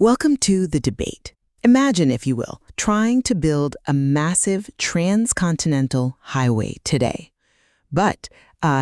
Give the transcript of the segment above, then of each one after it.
Welcome to the debate. Imagine, if you will, trying to build a massive transcontinental highway today. But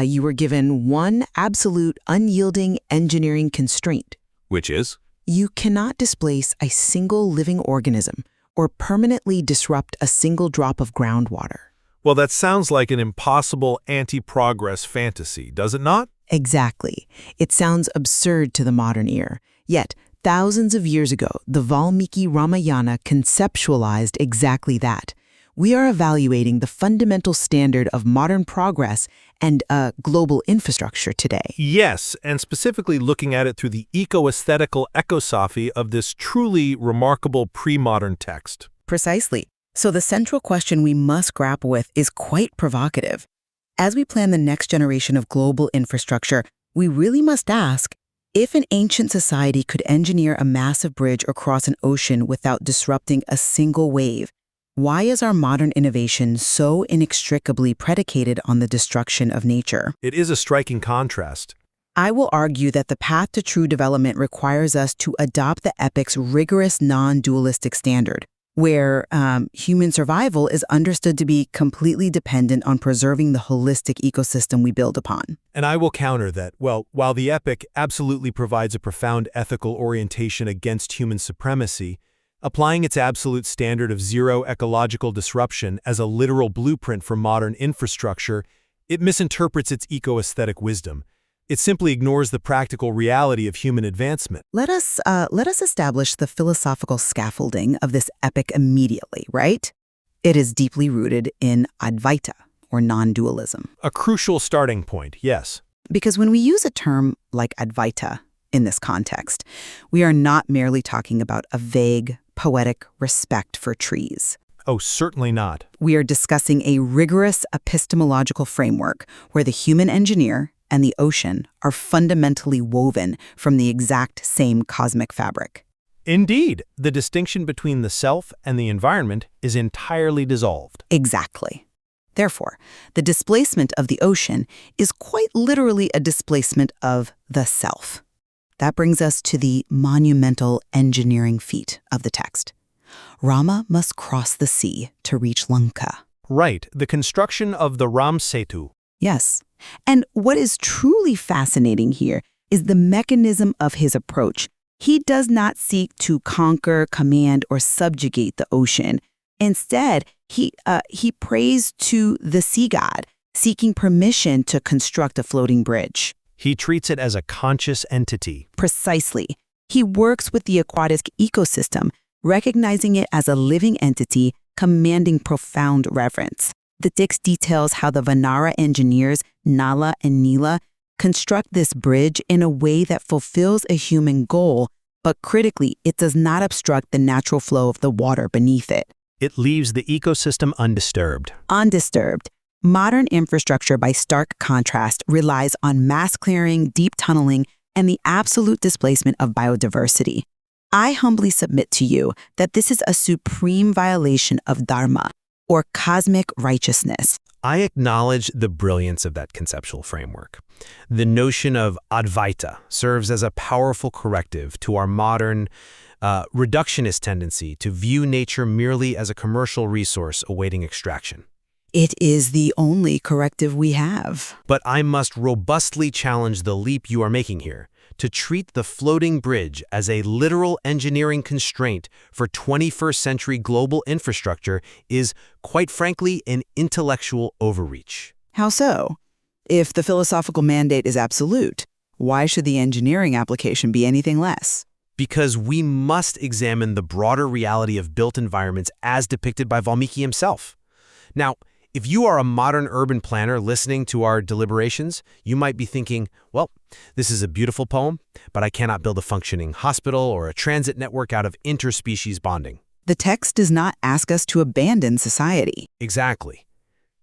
you were given one absolute unyielding engineering constraint. Which is? You cannot displace a single living organism or permanently disrupt a single drop of groundwater. Well, that sounds like an impossible anti-progress fantasy, does it not? Exactly. It sounds absurd to the modern ear. Yet, thousands of years ago, the Valmiki Ramayana conceptualized exactly that. We are evaluating the fundamental standard of modern progress and global infrastructure today. Yes, and specifically looking at it through the eco-aesthetical ecosophy of this truly remarkable pre-modern text. Precisely. So the central question we must grapple with is quite provocative. As we plan the next generation of global infrastructure, we really must ask, if an ancient society could engineer a massive bridge across an ocean without disrupting a single wave, why is our modern innovation so inextricably predicated on the destruction of nature? It is a striking contrast. I will argue that the path to true development requires us to adopt the epic's rigorous non-dualistic standard, where human survival is understood to be completely dependent on preserving the holistic ecosystem we build upon. And I will counter that, well, while the epic absolutely provides a profound ethical orientation against human supremacy, applying its absolute standard of zero ecological disruption as a literal blueprint for modern infrastructure, it misinterprets its eco-aesthetic wisdom. It simply ignores the practical reality of human advancement. Let us establish the philosophical scaffolding of this epic immediately, right? It is deeply rooted in Advaita, or non-dualism. A crucial starting point, yes. Because when we use a term like Advaita in this context, we are not merely talking about a vague, poetic respect for trees. Oh, certainly not. We are discussing a rigorous epistemological framework where the human engineer and the ocean are fundamentally woven from the exact same cosmic fabric. Indeed, the distinction between the self and the environment is entirely dissolved. Exactly. Therefore, the displacement of the ocean is quite literally a displacement of the self. That brings us to the monumental engineering feat of the text. Rama must cross the sea to reach Lanka. Right, the construction of the Ram Setu. Yes. And what is truly fascinating here is the mechanism of his approach. He does not seek to conquer, command, or subjugate the ocean. Instead, he prays to the sea god, seeking permission to construct a floating bridge. He treats it as a conscious entity. Precisely. He works with the aquatic ecosystem, recognizing it as a living entity, commanding profound reverence. The text details how the Vanara engineers, Nala and Nila, construct this bridge in a way that fulfills a human goal, but critically, it does not obstruct the natural flow of the water beneath it. It leaves the ecosystem undisturbed. Undisturbed. Modern infrastructure, by stark contrast, relies on mass clearing, deep tunneling, and the absolute displacement of biodiversity. I humbly submit to you that this is a supreme violation of Dharma, or cosmic righteousness. I acknowledge the brilliance of that conceptual framework. The notion of Advaita serves as a powerful corrective to our modern, reductionist tendency to view nature merely as a commercial resource awaiting extraction. It is the only corrective we have. But I must robustly challenge the leap you are making here. To treat the floating bridge as a literal engineering constraint for 21st century global infrastructure is, quite frankly, an intellectual overreach. How so? If the philosophical mandate is absolute, why should the engineering application be anything less? Because we must examine the broader reality of built environments as depicted by Valmiki himself. Now, if you are a modern urban planner listening to our deliberations, you might be thinking, well, this is a beautiful poem, but I cannot build a functioning hospital or a transit network out of interspecies bonding. The text does not ask us to abandon society. Exactly.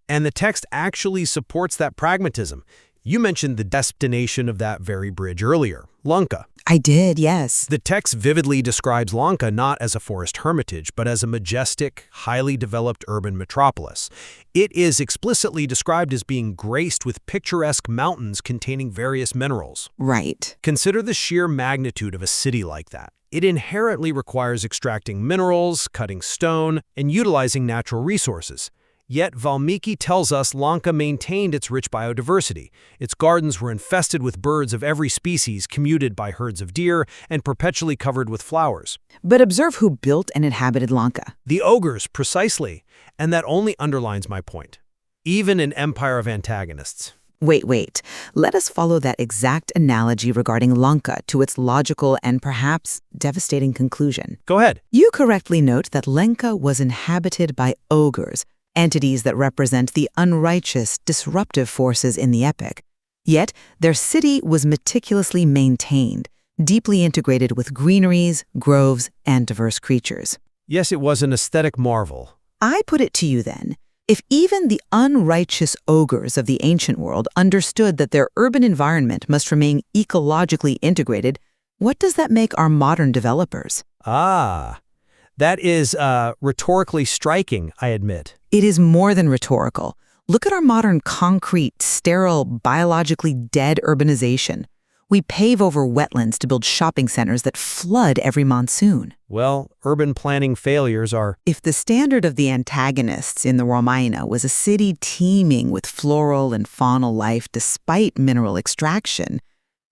And the text actually supports that pragmatism. You mentioned the destination of that very bridge earlier, Lanka. I did, yes. The text vividly describes Lanka not as a forest hermitage, but as a majestic, highly developed urban metropolis. It is explicitly described as being graced with picturesque mountains containing various minerals. Right. Consider the sheer magnitude of a city like that. It inherently requires extracting minerals, cutting stone, and utilizing natural resources. Yet Valmiki tells us Lanka maintained its rich biodiversity. Its gardens were infested with birds of every species, commuted by herds of deer, and perpetually covered with flowers. But observe who built and inhabited Lanka. The ogres, precisely. And that only underlines my point. Even an empire of antagonists. Wait. Let us follow that exact analogy regarding Lanka to its logical and perhaps devastating conclusion. Go ahead. You correctly note that Lanka was inhabited by ogres, entities that represent the unrighteous, disruptive forces in the epic. Yet, their city was meticulously maintained, deeply integrated with greeneries, groves, and diverse creatures. Yes, it was an aesthetic marvel. I put it to you then, if even the unrighteous ogres of the ancient world understood that their urban environment must remain ecologically integrated, what does that make our modern developers? That is rhetorically striking, I admit. It is more than rhetorical. Look at our modern concrete, sterile, biologically dead urbanization. We pave over wetlands to build shopping centers that flood every monsoon. Well, urban planning failures are... If the standard of the antagonists in the Ramayana was a city teeming with floral and faunal life despite mineral extraction,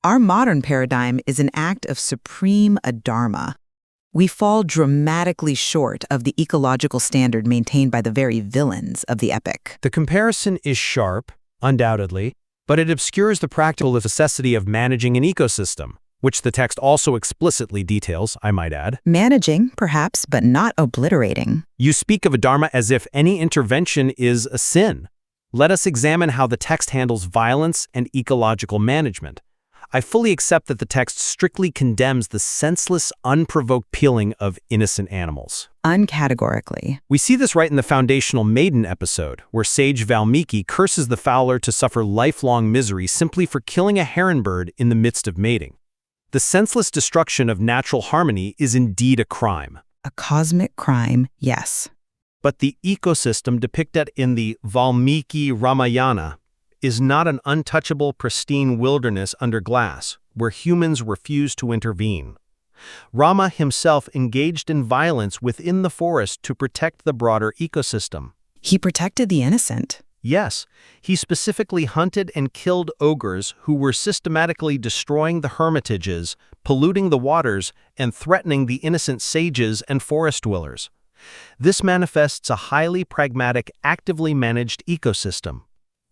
our modern paradigm is an act of supreme Dharma. We fall dramatically short of the ecological standard maintained by the very villains of the epic. The comparison is sharp, undoubtedly, but it obscures the practical necessity of managing an ecosystem, which the text also explicitly details, I might add. Managing, perhaps, but not obliterating. You speak of a dharma as if any intervention is a sin. Let us examine how the text handles violence and ecological management. I fully accept that the text strictly condemns the senseless, unprovoked killing of innocent animals. Uncategorically. We see this right in the foundational maiden episode, where sage Valmiki curses the fowler to suffer lifelong misery simply for killing a heron bird in the midst of mating. The senseless destruction of natural harmony is indeed a crime. A cosmic crime, yes. But the ecosystem depicted in the Valmiki Ramayana is not an untouchable, pristine wilderness under glass, where humans refuse to intervene. Rama himself engaged in violence within the forest to protect the broader ecosystem. He protected the innocent. Yes, he specifically hunted and killed ogres who were systematically destroying the hermitages, polluting the waters, and threatening the innocent sages and forest dwellers. This manifests a highly pragmatic, actively managed ecosystem.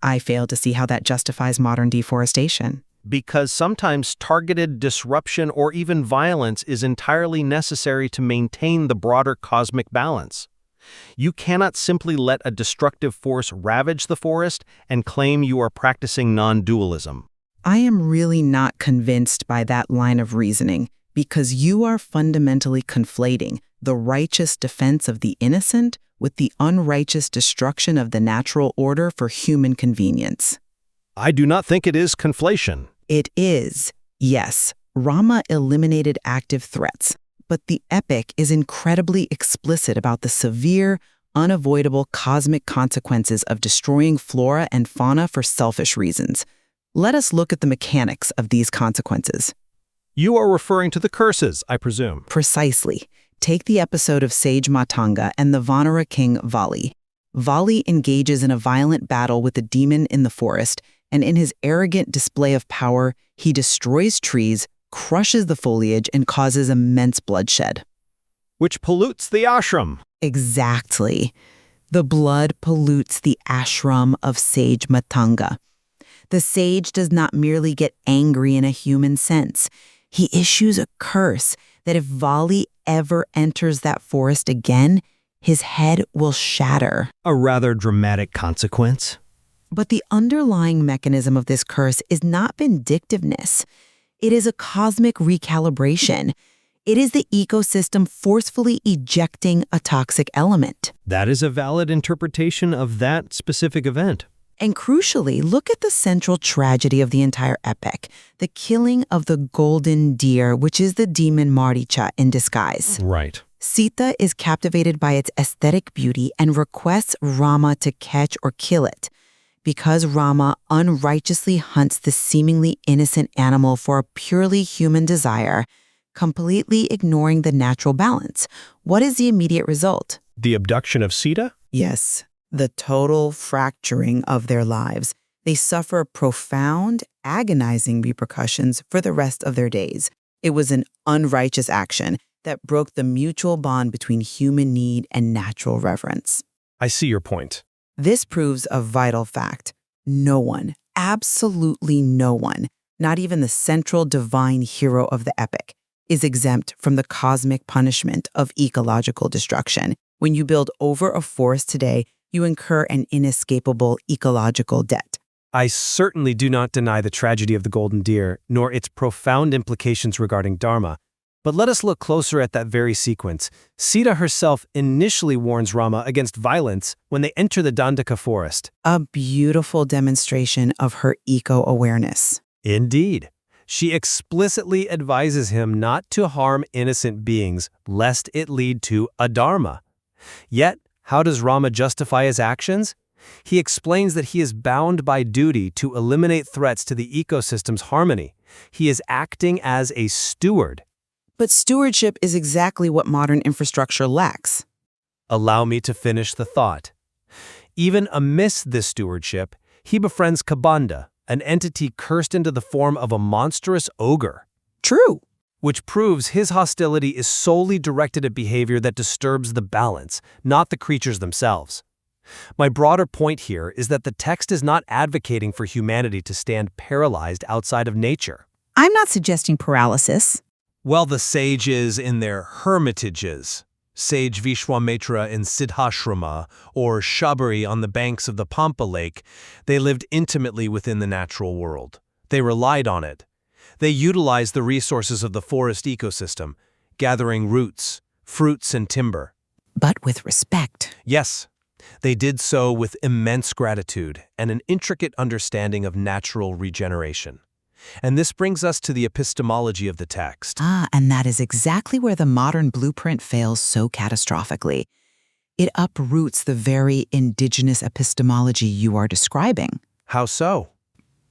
I fail to see how that justifies modern deforestation. Because sometimes targeted disruption or even violence is entirely necessary to maintain the broader cosmic balance. You cannot simply let a destructive force ravage the forest and claim you are practicing non-dualism. I am really not convinced by that line of reasoning, because you are fundamentally conflating the righteous defense of the innocent with the unrighteous destruction of the natural order for human convenience. I do not think it is conflation. It is. Yes, Rama eliminated active threats, but the epic is incredibly explicit about the severe, unavoidable cosmic consequences of destroying flora and fauna for selfish reasons. Let us look at the mechanics of these consequences. You are referring to the curses, I presume. Precisely. Take the episode of Sage Matanga and the Vanara king Vali. Vali engages in a violent battle with a demon in the forest, and in his arrogant display of power, he destroys trees, crushes the foliage, and causes immense bloodshed. Which pollutes the ashram. Exactly. The blood pollutes the ashram of Sage Matanga. The sage does not merely get angry in a human sense. He issues a curse that if Vali ever enters that forest again, his head will shatter. A rather dramatic consequence. But the underlying mechanism of this curse is not vindictiveness. It is a cosmic recalibration. It is the ecosystem forcefully ejecting a toxic element. That is a valid interpretation of that specific event. And crucially, look at the central tragedy of the entire epic, the killing of the golden deer, which is the demon Maricha in disguise. Right. Sita is captivated by its aesthetic beauty and requests Rama to catch or kill it. Because Rama unrighteously hunts the seemingly innocent animal for a purely human desire, completely ignoring the natural balance. What is the immediate result? The abduction of Sita? Yes, the total fracturing of their lives. They suffer profound, agonizing repercussions for the rest of their days. It was an unrighteous action that broke the mutual bond between human need and natural reverence. I see your point. This proves a vital fact. No one, absolutely no one, not even the central divine hero of the epic, is exempt from the cosmic punishment of ecological destruction. When you build over a forest today, you incur an inescapable ecological debt. I certainly do not deny the tragedy of the golden deer, nor its profound implications regarding Dharma. But let us look closer at that very sequence. Sita herself initially warns Rama against violence when they enter the Dandaka forest. A beautiful demonstration of her eco-awareness. Indeed. She explicitly advises him not to harm innocent beings, lest it lead to adharma. Yet, how does Rama justify his actions? He explains that he is bound by duty to eliminate threats to the ecosystem's harmony. He is acting as a steward. But stewardship is exactly what modern infrastructure lacks. Allow me to finish the thought. Even amidst this stewardship, he befriends Kabanda, an entity cursed into the form of a monstrous ogre. True. Which proves his hostility is solely directed at behavior that disturbs the balance, not the creatures themselves. My broader point here is that the text is not advocating for humanity to stand paralyzed outside of nature. I'm not suggesting paralysis. Well, the sages in their hermitages, sage Vishwamitra in Siddhashrama or Shabari on the banks of the Pampa Lake, they lived intimately within the natural world. They relied on it. They utilized the resources of the forest ecosystem, gathering roots, fruits, and timber. But with respect. Yes, they did so with immense gratitude and an intricate understanding of natural regeneration. And this brings us to the epistemology of the text. And that is exactly where the modern blueprint fails so catastrophically. It uproots the very indigenous epistemology you are describing. How so?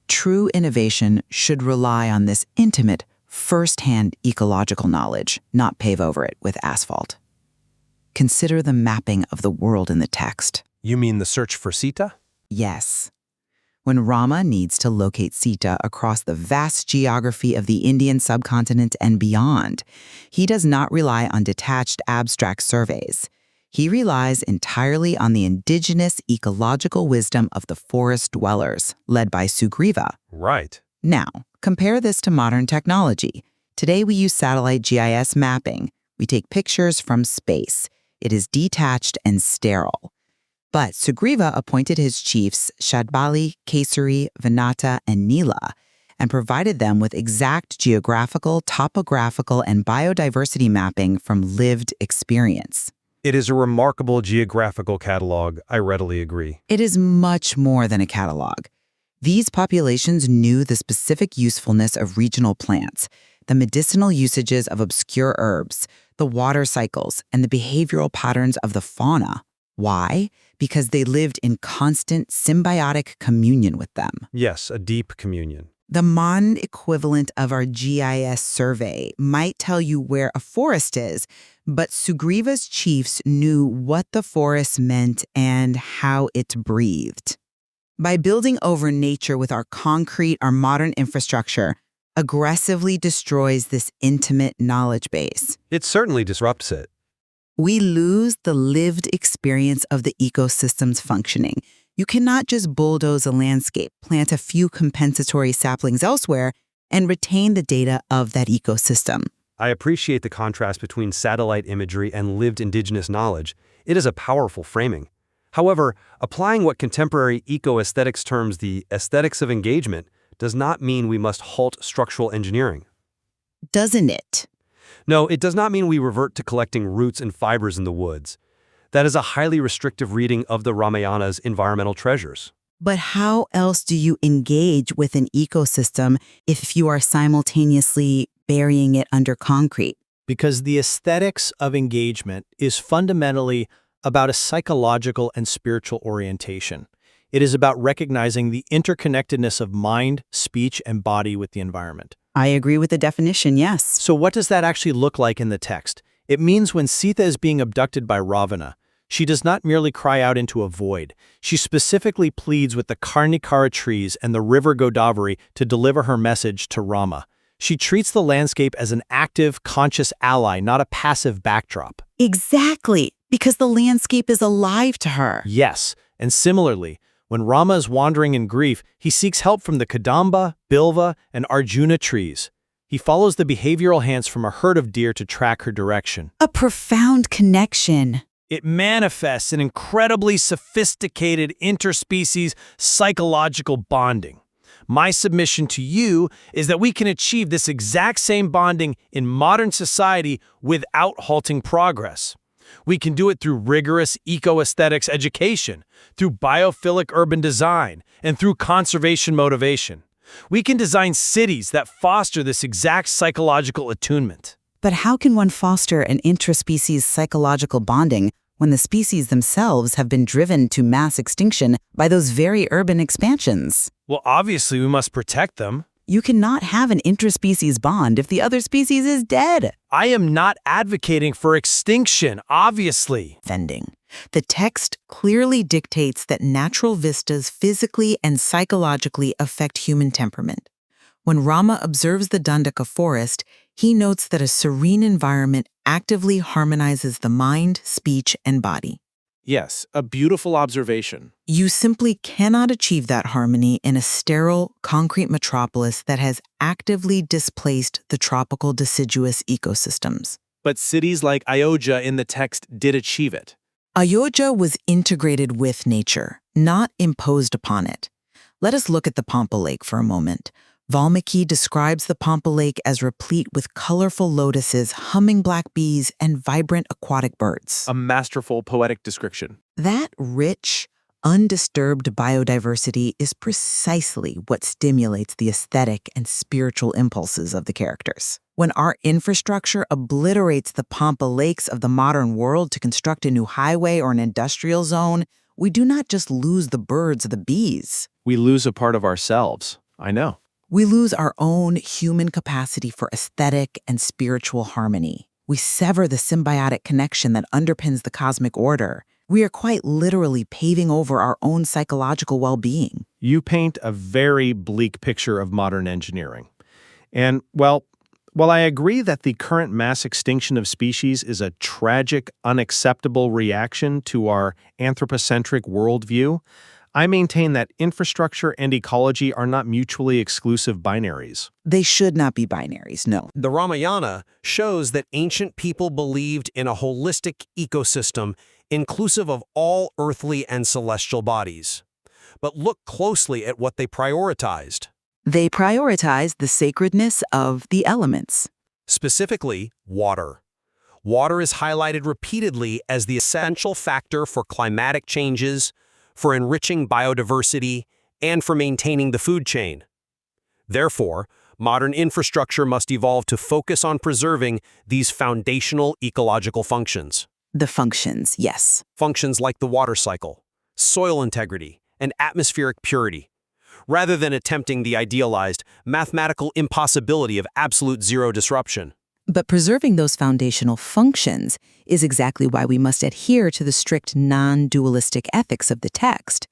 True innovation should rely on this intimate, first-hand ecological knowledge, not pave over it with asphalt. Consider the mapping of the world in the text. You mean the search for Sita? Yes. When Rama needs to locate Sita across the vast geography of the Indian subcontinent and beyond, he does not rely on detached abstract surveys. He relies entirely on the indigenous ecological wisdom of the forest dwellers, led by Sugriva. Right. Now, compare this to modern technology. Today we use satellite GIS mapping. We take pictures from space. It is detached and sterile. But Sugriva appointed his chiefs Shadbali, Kesari, Vinata, and Nila, and provided them with exact geographical, topographical, and biodiversity mapping from lived experience. It is a remarkable geographical catalog, I readily agree. It is much more than a catalog. These populations knew the specific usefulness of regional plants, the medicinal usages of obscure herbs, the water cycles, and the behavioral patterns of the fauna. Why? Because they lived in constant symbiotic communion with them. Yes, a deep communion. The modern equivalent of our GIS survey might tell you where a forest is, but Sugriva's chiefs knew what the forest meant and how it breathed. By building over nature with our concrete, our modern infrastructure aggressively destroys this intimate knowledge base. It certainly disrupts it. We lose the lived experience of the ecosystem's functioning. You cannot just bulldoze a landscape, plant a few compensatory saplings elsewhere, and retain the data of that ecosystem. I appreciate the contrast between satellite imagery and lived indigenous knowledge. It is a powerful framing. However, applying what contemporary eco-aesthetics terms the aesthetics of engagement does not mean we must halt structural engineering. Doesn't it? No, it does not mean we revert to collecting roots and fibers in the woods. That is a highly restrictive reading of the Ramayana's environmental treasures. But how else do you engage with an ecosystem if you are simultaneously burying it under concrete? Because the aesthetics of engagement is fundamentally about a psychological and spiritual orientation. It is about recognizing the interconnectedness of mind, speech, and body with the environment. I agree with the definition, yes. So what does that actually look like in the text? It means when Sita is being abducted by Ravana, she does not merely cry out into a void. She specifically pleads with the Karnikara trees and the river Godavari to deliver her message to Rama. She treats the landscape as an active, conscious ally, not a passive backdrop. Exactly, because the landscape is alive to her. Yes, and similarly, when Rama is wandering in grief, he seeks help from the Kadamba, Bilva, and Arjuna trees. He follows the behavioral hints from a herd of deer to track her direction. A profound connection. It manifests an incredibly sophisticated interspecies psychological bonding. My submission to you is that we can achieve this exact same bonding in modern society without halting progress. We can do it through rigorous eco-aesthetics education, through biophilic urban design, and through conservation motivation. We can design cities that foster this exact psychological attunement. But how can one foster an interspecies psychological bonding when the species themselves have been driven to mass extinction by those very urban expansions? Well, obviously we must protect them. You cannot have an interspecies bond if the other species is dead. I am not advocating for extinction, obviously. Defending. The text clearly dictates that natural vistas physically and psychologically affect human temperament. When Rama observes the Dandaka forest, he notes that a serene environment actively harmonizes the mind, speech, and body. Yes, a beautiful observation. You simply cannot achieve that harmony in a sterile, concrete metropolis that has actively displaced the tropical deciduous ecosystems. But cities like Ayodhya in the text did achieve it. Ayodhya was integrated with nature, not imposed upon it. Let us look at the Pampa Lake for a moment. Valmiki describes the Pampa Lake as replete with colorful lotuses, humming black bees, and vibrant aquatic birds. A masterful poetic description. That rich, undisturbed biodiversity is precisely what stimulates the aesthetic and spiritual impulses of the characters. When our infrastructure obliterates the Pampa Lakes of the modern world to construct a new highway or an industrial zone, we do not just lose the birds or the bees. We lose a part of ourselves. I know. We lose our own human capacity for aesthetic and spiritual harmony. We sever the symbiotic connection that underpins the cosmic order. We are quite literally paving over our own psychological well-being. You paint a very bleak picture of modern engineering. And, well, while I agree that the current mass extinction of species is a tragic, unacceptable reaction to our anthropocentric worldview, I maintain that infrastructure and ecology are not mutually exclusive binaries. They should not be binaries, no. The Ramayana shows that ancient people believed in a holistic ecosystem inclusive of all earthly and celestial bodies. But look closely at what they prioritized. They prioritized the sacredness of the elements. Specifically, water. Water is highlighted repeatedly as the essential factor for climatic changes, for enriching biodiversity, and for maintaining the food chain. Therefore, modern infrastructure must evolve to focus on preserving these foundational ecological functions. The functions, yes. Functions like the water cycle, soil integrity, and atmospheric purity, rather than attempting the idealized mathematical impossibility of absolute zero disruption. But preserving those foundational functions is exactly why we must adhere to the strict non-dualistic ethics of the text.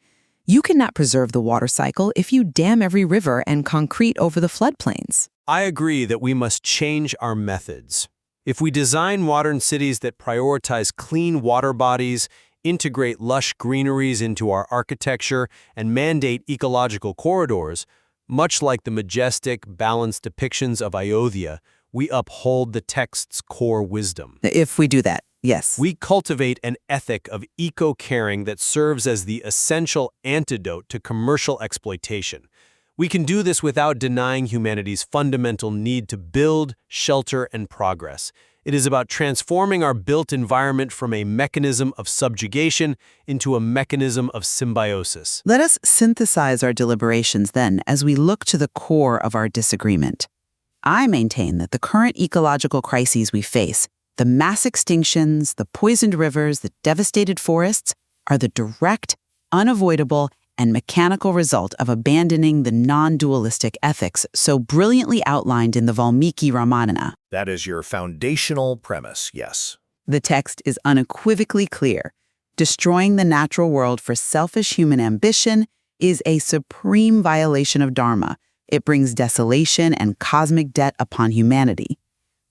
You cannot preserve the water cycle if you dam every river and concrete over the floodplains. I agree that we must change our methods. If we design modern cities that prioritize clean water bodies, integrate lush greeneries into our architecture, and mandate ecological corridors, much like the majestic, balanced depictions of Ayodhya, we uphold the text's core wisdom. If we do that, yes. We cultivate an ethic of eco-caring that serves as the essential antidote to commercial exploitation. We can do this without denying humanity's fundamental need to build, shelter, and progress. It is about transforming our built environment from a mechanism of subjugation into a mechanism of symbiosis. Let us synthesize our deliberations then as we look to the core of our disagreement. I maintain that the current ecological crises we face, the mass extinctions, the poisoned rivers, the devastated forests, are the direct, unavoidable, and mechanical result of abandoning the non-dualistic ethics so brilliantly outlined in the Valmiki Ramayana. That is your foundational premise, yes. The text is unequivocally clear. Destroying the natural world for selfish human ambition is a supreme violation of Dharma. It brings desolation and cosmic debt upon humanity.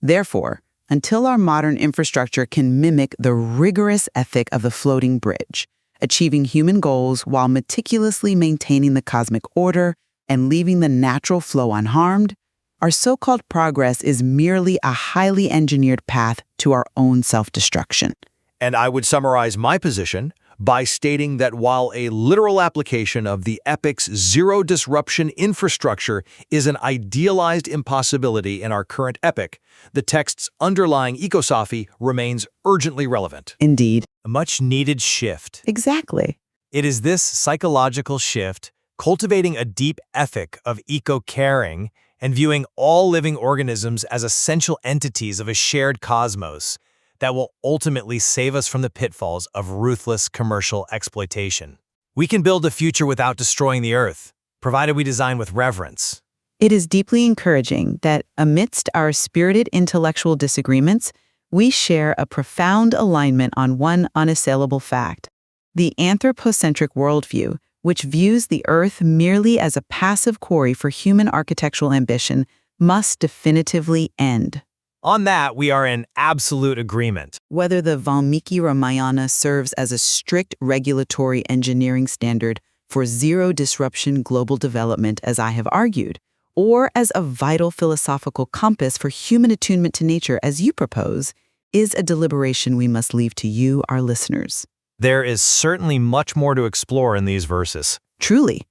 Therefore, until our modern infrastructure can mimic the rigorous ethic of the floating bridge, achieving human goals while meticulously maintaining the cosmic order and leaving the natural flow unharmed, our so-called progress is merely a highly engineered path to our own self-destruction. And I would summarize my position by stating that while a literal application of the epic's zero-disruption infrastructure is an idealized impossibility in our current epic, the text's underlying ecosophy remains urgently relevant. Indeed. A much-needed shift. Exactly. It is this psychological shift, cultivating a deep ethic of eco-caring and viewing all living organisms as essential entities of a shared cosmos, that will ultimately save us from the pitfalls of ruthless commercial exploitation. We can build a future without destroying the Earth, provided we design with reverence. It is deeply encouraging that amidst our spirited intellectual disagreements, we share a profound alignment on one unassailable fact: the anthropocentric worldview, which views the Earth merely as a passive quarry for human architectural ambition, must definitively end. On that, we are in absolute agreement. Whether the Valmiki Ramayana serves as a strict regulatory engineering standard for zero-disruption global development, as I have argued, or as a vital philosophical compass for human attunement to nature, as you propose, is a deliberation we must leave to you, our listeners. There is certainly much more to explore in these verses. Truly,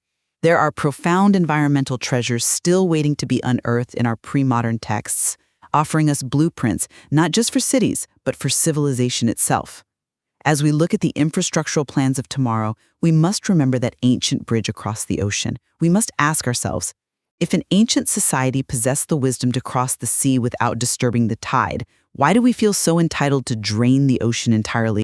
there are profound environmental treasures still waiting to be unearthed in our pre-modern texts, offering us blueprints not just for cities, but for civilization itself. As we look at the infrastructural plans of tomorrow, we must remember that ancient bridge across the ocean. We must ask ourselves, if an ancient society possessed the wisdom to cross the sea without disturbing the tide, why do we feel so entitled to drain the ocean entirely?